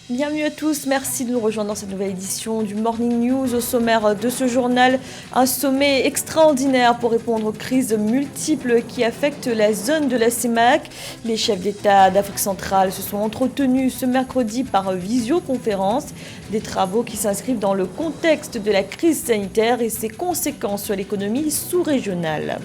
Bienvenue à tous, merci de nous rejoindre dans cette nouvelle édition du Morning News. Au sommaire de ce journal, un sommet extraordinaire pour répondre aux crises multiples qui affectent la zone de la CEMAC. Les chefs d'État d'Afrique centrale se sont entretenus ce mercredi par visioconférence, des travaux qui s'inscrivent dans le contexte de la crise sanitaire et ses conséquences sur l'économie sous-régionale.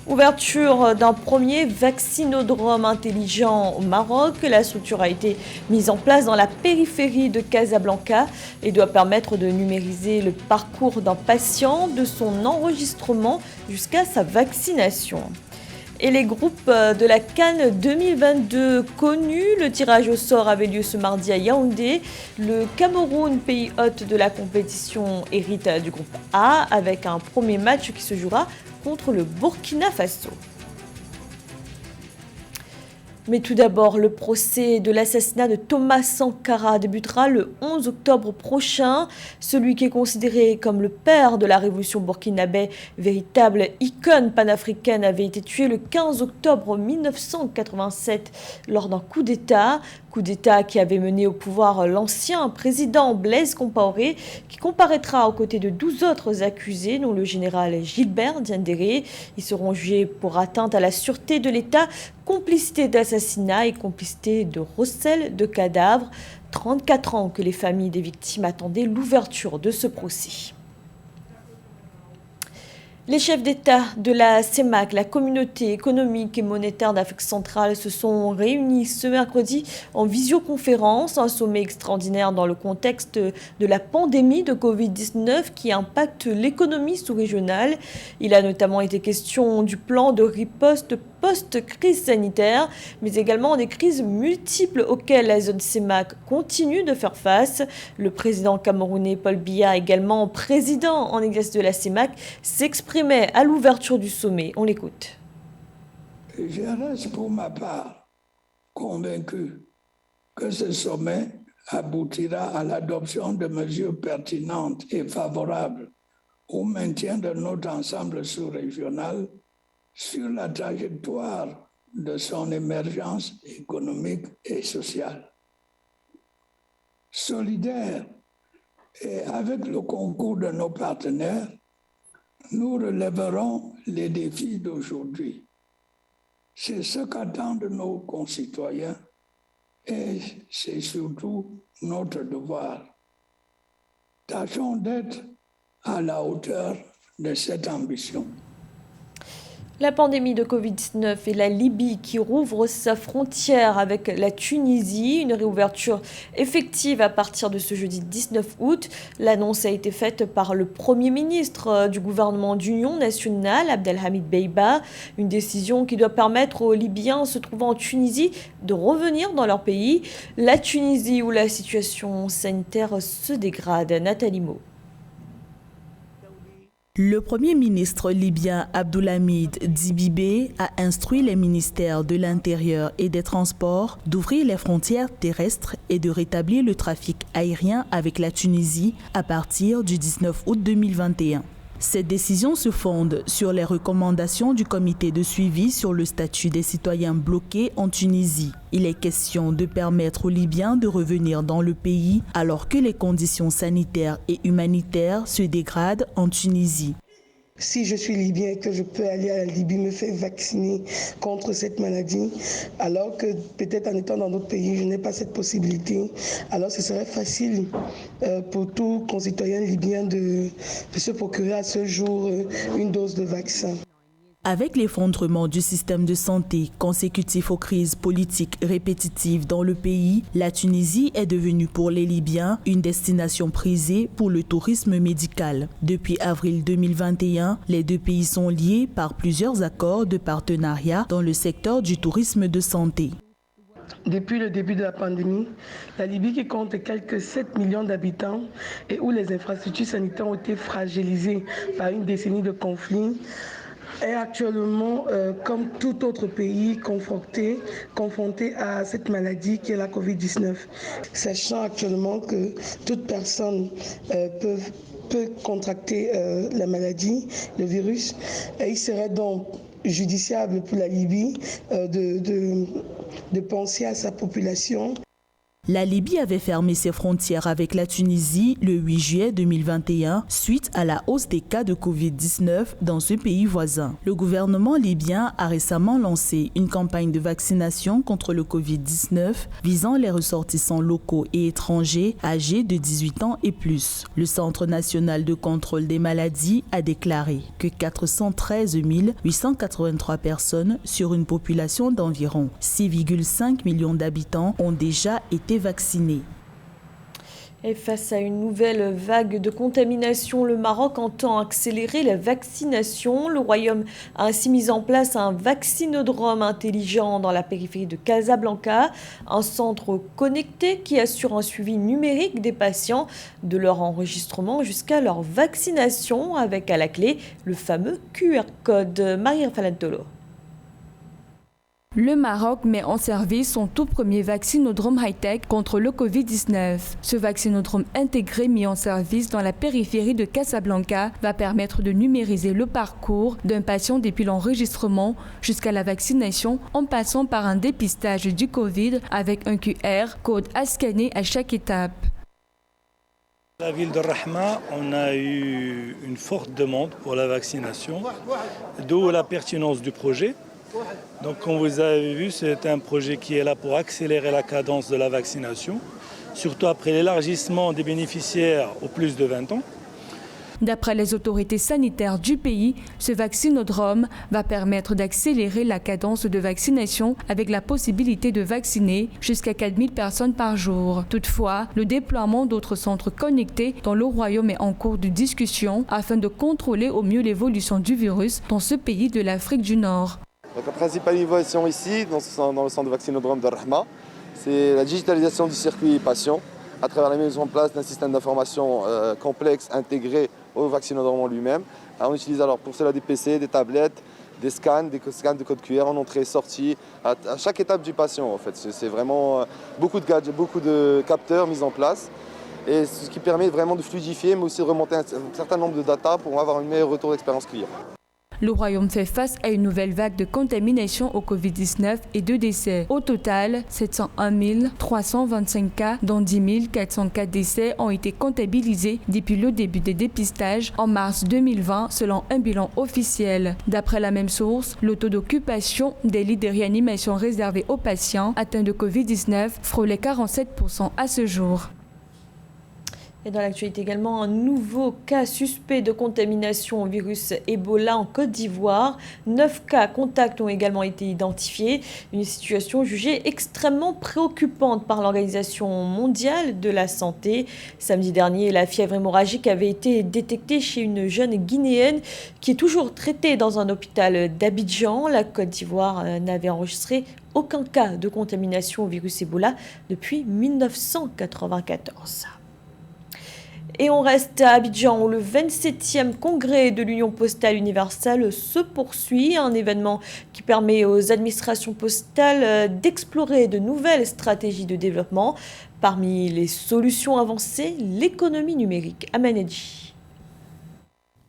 Ouverture d'un premier vaccinodrome intelligent au Maroc. La structure a été mise en place dans la périphérie de Casablanca et doit permettre de numériser le parcours d'un patient de son enregistrement jusqu'à sa vaccination. Et les groupes de la CAN 2022 connus, le tirage au sort avait lieu ce mardi à Yaoundé. Le Cameroun, pays hôte de la compétition, hérite du groupe A avec un premier match qui se jouera contre le Burkina Faso. Mais tout d'abord, le procès de l'assassinat de Thomas Sankara débutera le 11 octobre prochain. Celui qui est considéré comme le père de la révolution burkinabé, véritable icône panafricaine, avait été tué le 15 octobre 1987 lors d'un coup d'État. Coup d'État qui avait mené au pouvoir l'ancien président Blaise Compaoré, qui comparaîtra aux côtés de 12 autres accusés, dont le général Gilbert Diendéré. Ils seront jugés pour atteinte à la sûreté de l'État, complicité d'assassinat et complicité de recel de cadavres. 34 ans que les familles des victimes attendaient l'ouverture de ce procès. Les chefs d'État de la CEMAC, la communauté économique et monétaire d'Afrique centrale, se sont réunis ce mercredi en visioconférence, un sommet extraordinaire dans le contexte de la pandémie de Covid-19 qui impacte l'économie sous-régionale. Il a notamment été question du plan de riposte post-crise sanitaire, mais également des crises multiples auxquelles la zone CEMAC continue de faire face. Le président camerounais Paul Biya, également président en exercice de la CEMAC, s'exprimait à l'ouverture du sommet. On l'écoute. Je reste pour ma part convaincu que ce sommet aboutira à l'adoption de mesures pertinentes et favorables au maintien de notre ensemble sous-régional sur la trajectoire de son émergence économique et sociale. Solidaire et avec le concours de nos partenaires, nous relèverons les défis d'aujourd'hui. C'est ce qu'attendent nos concitoyens et c'est surtout notre devoir. Tâchons d'être à la hauteur de cette ambition. La pandémie de Covid-19 et la Libye qui rouvre sa frontière avec la Tunisie, une réouverture effective à partir de ce jeudi 19 août. L'annonce a été faite par le Premier ministre du gouvernement d'union nationale, Abdelhamid Beiba, une décision qui doit permettre aux Libyens se trouvant en Tunisie de revenir dans leur pays. La Tunisie où la situation sanitaire se dégrade. Nathalie Mo. Le Premier ministre libyen Abdulhamid Dibibé a instruit les ministères de l'Intérieur et des Transports d'ouvrir les frontières terrestres et de rétablir le trafic aérien avec la Tunisie à partir du 19 août 2021. Cette décision se fonde sur les recommandations du comité de suivi sur le statut des citoyens bloqués en Tunisie. Il est question de permettre aux Libyens de revenir dans le pays alors que les conditions sanitaires et humanitaires se dégradent en Tunisie. Si je suis libyen et que je peux aller à la Libye me faire vacciner contre cette maladie, alors que peut-être en étant dans d'autres pays, je n'ai pas cette possibilité, alors ce serait facile pour tout concitoyen libyen de se procurer à ce jour une dose de vaccin. Avec l'effondrement du système de santé consécutif aux crises politiques répétitives dans le pays, la Tunisie est devenue pour les Libyens une destination prisée pour le tourisme médical. Depuis avril 2021, les deux pays sont liés par plusieurs accords de partenariat dans le secteur du tourisme de santé. Depuis le début de la pandémie, la Libye qui compte quelques 7 millions d'habitants et où les infrastructures sanitaires ont été fragilisées par une décennie de conflits, est actuellement, comme tout autre pays, confronté à cette maladie qui est la Covid-19. Sachant actuellement que toute personne peut contracter la maladie, le virus, et il serait donc judiciable pour la Libye de penser à sa population. La Libye avait fermé ses frontières avec la Tunisie le 8 juillet 2021 suite à la hausse des cas de Covid-19 dans ce pays voisin. Le gouvernement libyen a récemment lancé une campagne de vaccination contre le Covid-19 visant les ressortissants locaux et étrangers âgés de 18 ans et plus. Le Centre national de contrôle des maladies a déclaré que 413 883 personnes sur une population d'environ 6,5 millions d'habitants ont déjà été vaccinés. Et face à une nouvelle vague de contamination, le Maroc entend accélérer la vaccination. Le Royaume a ainsi mis en place un vaccinodrome intelligent dans la périphérie de Casablanca, un centre connecté qui assure un suivi numérique des patients de leur enregistrement jusqu'à leur vaccination, avec à la clé le fameux QR code. Marie Falantolo. Le Maroc met en service son tout premier vaccinodrome high-tech contre le Covid-19. Ce vaccinodrome intégré mis en service dans la périphérie de Casablanca va permettre de numériser le parcours d'un patient depuis l'enregistrement jusqu'à la vaccination en passant par un dépistage du Covid avec un QR code à scanner à chaque étape. À la ville de Rahma, on a eu une forte demande pour la vaccination, d'où la pertinence du projet. Donc, comme vous avez vu, c'est un projet qui est là pour accélérer la cadence de la vaccination, surtout après l'élargissement des bénéficiaires aux plus de 20 ans. D'après les autorités sanitaires du pays, ce vaccinodrome va permettre d'accélérer la cadence de vaccination avec la possibilité de vacciner jusqu'à 4000 personnes par jour. Toutefois, le déploiement d'autres centres connectés dans le Royaume est en cours de discussion afin de contrôler au mieux l'évolution du virus dans ce pays de l'Afrique du Nord. Donc, la principale innovation ici, dans le centre de vaccinodrome de Rahma, c'est la digitalisation du circuit patient à travers la mise en place d'un système d'information complexe intégré au vaccinodrome en lui-même. On utilise alors pour cela des PC, des tablettes, des scans de code QR en entrée et sortie à chaque étape du patient. En fait. C'est vraiment beaucoup de gadgets, beaucoup de capteurs mis en place. Et ce qui permet vraiment de fluidifier, mais aussi de remonter un certain nombre de data pour avoir un meilleur retour d'expérience client. Le Royaume fait face à une nouvelle vague de contamination au Covid-19 et de décès. Au total, 701 325 cas, dont 10 404 décès, ont été comptabilisés depuis le début des dépistages en mars 2020, selon un bilan officiel. D'après la même source, le taux d'occupation des lits de réanimation réservés aux patients atteints de Covid-19 frôlait 47% à ce jour. Et dans l'actualité également, un nouveau cas suspect de contamination au virus Ebola en Côte d'Ivoire. 9 cas contacts ont également été identifiés. Une situation jugée extrêmement préoccupante par l'Organisation mondiale de la santé. Samedi dernier, la fièvre hémorragique avait été détectée chez une jeune Guinéenne qui est toujours traitée dans un hôpital d'Abidjan. La Côte d'Ivoire n'avait enregistré aucun cas de contamination au virus Ebola depuis 1994. Et on reste à Abidjan où le 27e congrès de l'Union postale universelle se poursuit, un événement qui permet aux administrations postales d'explorer de nouvelles stratégies de développement. Parmi les solutions avancées, l'économie numérique. Amanedji.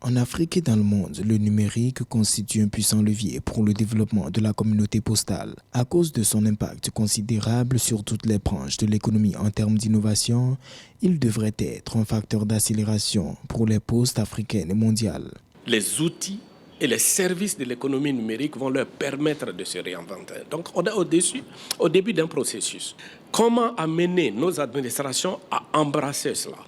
En Afrique et dans le monde, le numérique constitue un puissant levier pour le développement de la communauté postale. À cause de son impact considérable sur toutes les branches de l'économie en termes d'innovation, il devrait être un facteur d'accélération pour les postes africaines et mondiales. Les outils et les services de l'économie numérique vont leur permettre de se réinventer. Donc on est au début d'un processus. Comment amener nos administrations à embrasser cela ?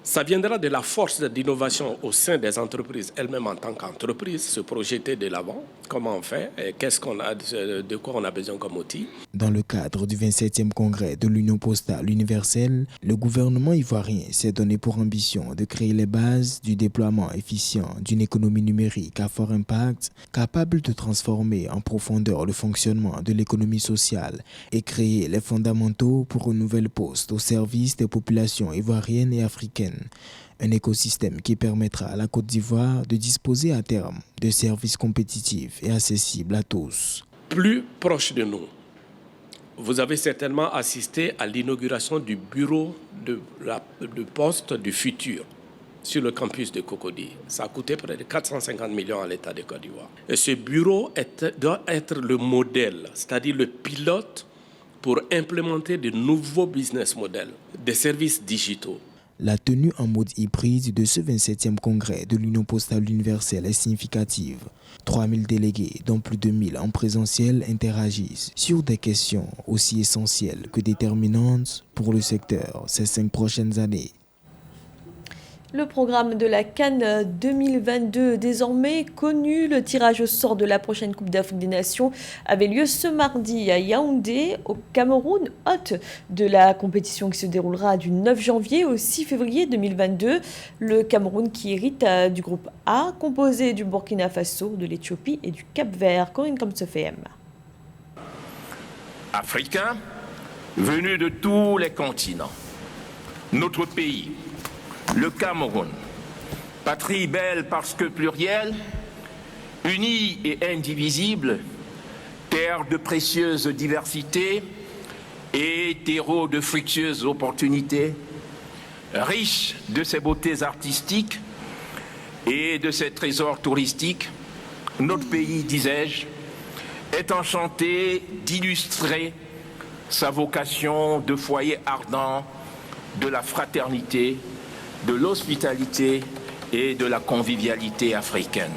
Ça viendra de la force d'innovation au sein des entreprises elles-mêmes en tant qu'entreprises, se projeter de l'avant, comment on fait, et qu'est-ce qu'on a, de quoi on a besoin comme outil. Dans le cadre du 27e congrès de l'Union postale universelle, le gouvernement ivoirien s'est donné pour ambition de créer les bases du déploiement efficient d'une économie numérique à fort impact, capable de transformer en profondeur le fonctionnement de l'économie sociale et créer les fondamentaux pour une nouvelle poste au service des populations ivoiriennes et africaines. Un écosystème qui permettra à la Côte d'Ivoire de disposer à terme de services compétitifs et accessibles à tous. Plus proche de nous, vous avez certainement assisté à l'inauguration du bureau de poste du futur sur le campus de Cocody. Ça a coûté près de 450 millions à l'État de Côte d'Ivoire. Et ce bureau doit être le modèle, c'est-à-dire le pilote pour implémenter de nouveaux business models, des services digitaux. La tenue en mode hybride de ce 27e congrès de l'Union postale universelle est significative. 3000 délégués, dont plus de 1000 en présentiel, interagissent sur des questions aussi essentielles que déterminantes pour le secteur ces 5 prochaines années. Le programme de la CAN 2022 désormais connu, le tirage au sort de la prochaine Coupe d'Afrique des Nations avait lieu ce mardi à Yaoundé, au Cameroun, hôte de la compétition qui se déroulera du 9 janvier au 6 février 2022. Le Cameroun qui hérite du groupe A, composé du Burkina Faso, de l'Éthiopie et du Cap-Vert. Corinne Comsefem. Africains, venus de tous les continents, notre pays, le Cameroun, patrie belle parce que plurielle, unie et indivisible, terre de précieuse diversité et terreau de fructueuses opportunités, riche de ses beautés artistiques et de ses trésors touristiques, notre pays, disais-je, est enchanté d'illustrer sa vocation de foyer ardent de la fraternité, de l'hospitalité et de la convivialité africaine.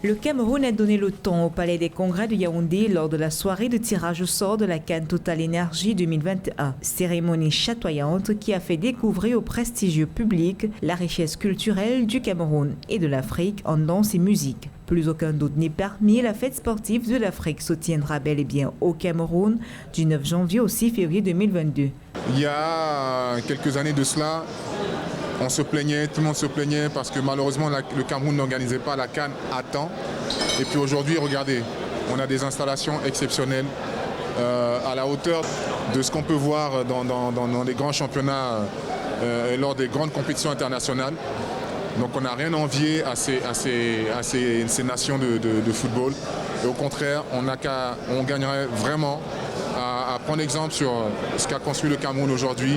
Le Cameroun a donné le ton au Palais des Congrès de Yaoundé lors de la soirée de tirage au sort de la CAN Total Énergie 2021. Cérémonie chatoyante qui a fait découvrir au prestigieux public la richesse culturelle du Cameroun et de l'Afrique en danse et musique. Plus aucun doute n'est permis, la fête sportive de l'Afrique se tiendra bel et bien au Cameroun du 9 janvier au 6 février 2022. Il y a quelques années de cela, on se plaignait, tout le monde se plaignait parce que malheureusement le Cameroun n'organisait pas la CAN à temps. Et puis aujourd'hui, regardez, on a des installations exceptionnelles à la hauteur de ce qu'on peut voir dans les grands championnats et lors des grandes compétitions internationales. Donc on n'a rien à envier à ces nations de football. Et au contraire, on gagnerait vraiment à prendre exemple sur ce qu'a construit le Cameroun aujourd'hui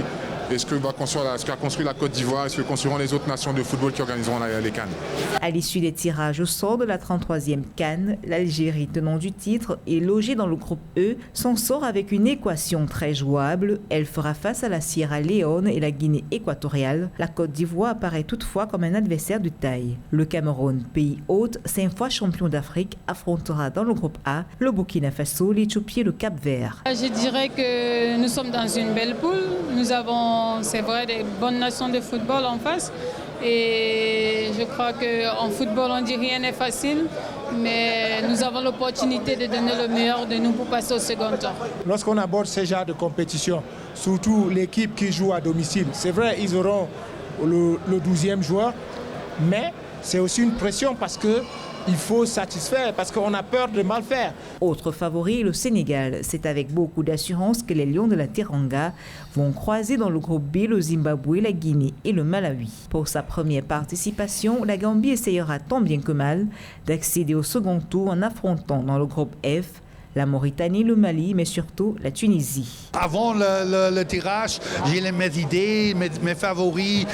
et ce qu'a construit la Côte d'Ivoire et ce que construiront les autres nations de football qui organiseront les CAN. À l'issue des tirages au sort de la 33e CAN, l'Algérie, tenant du titre et logée dans le groupe E, s'en sort avec une équation très jouable. Elle fera face à la Sierra Leone et la Guinée équatoriale. La Côte d'Ivoire apparaît toutefois comme un adversaire de taille. Le Cameroun, pays hôte, 5 fois champion d'Afrique, affrontera dans le groupe A le Burkina Faso, l'Éthiopie et le Cap-Vert. Je dirais que nous sommes dans une belle poule. Nous avons, c'est vrai, des bonnes nations de football en face. Et je crois qu'en football, on dit rien n'est facile, mais nous avons l'opportunité de donner le meilleur de nous pour passer au second tour. Lorsqu'on aborde ce genre de compétition, surtout l'équipe qui joue à domicile, c'est vrai, ils auront le 12e joueur, mais c'est aussi une pression parce qu'il faut satisfaire, parce qu'on a peur de mal faire. Autre favori, le Sénégal. C'est avec beaucoup d'assurance que les Lions de la Teranga vont croiser dans le groupe B le Zimbabwe, la Guinée et le Malawi. Pour sa première participation, la Gambie essayera tant bien que mal d'accéder au second tour en affrontant dans le groupe F la Mauritanie, le Mali, mais surtout la Tunisie. Avant le tirage, j'ai mes idées, mes favoris,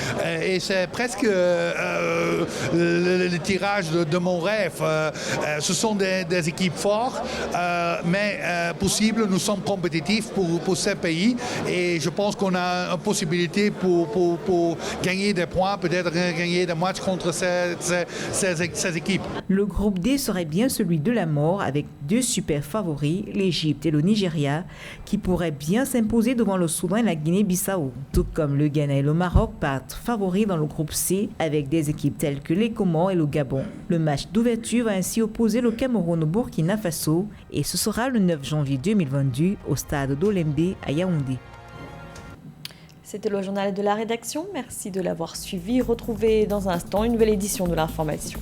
et c'est presque le tirage de mon rêve. Ce sont des équipes fortes, mais possible, nous sommes compétitifs pour ces pays, et je pense qu'on a une possibilité pour gagner des points, peut-être gagner des matchs contre ces équipes. Le groupe D serait bien celui de la mort, avec 2 super favoris, l'Égypte et le Nigeria, qui pourraient bien s'imposer devant le Soudan et la Guinée-Bissau. Tout comme le Ghana et le Maroc partent favoris dans le groupe C, avec des équipes telles que les Comores et le Gabon. Le match d'ouverture va ainsi opposer le Cameroun au Burkina Faso, et ce sera le 9 janvier 2022 au stade d'Olembe à Yaoundé. C'était le journal de la rédaction. Merci de l'avoir suivi. Retrouvez dans un instant une nouvelle édition de l'information.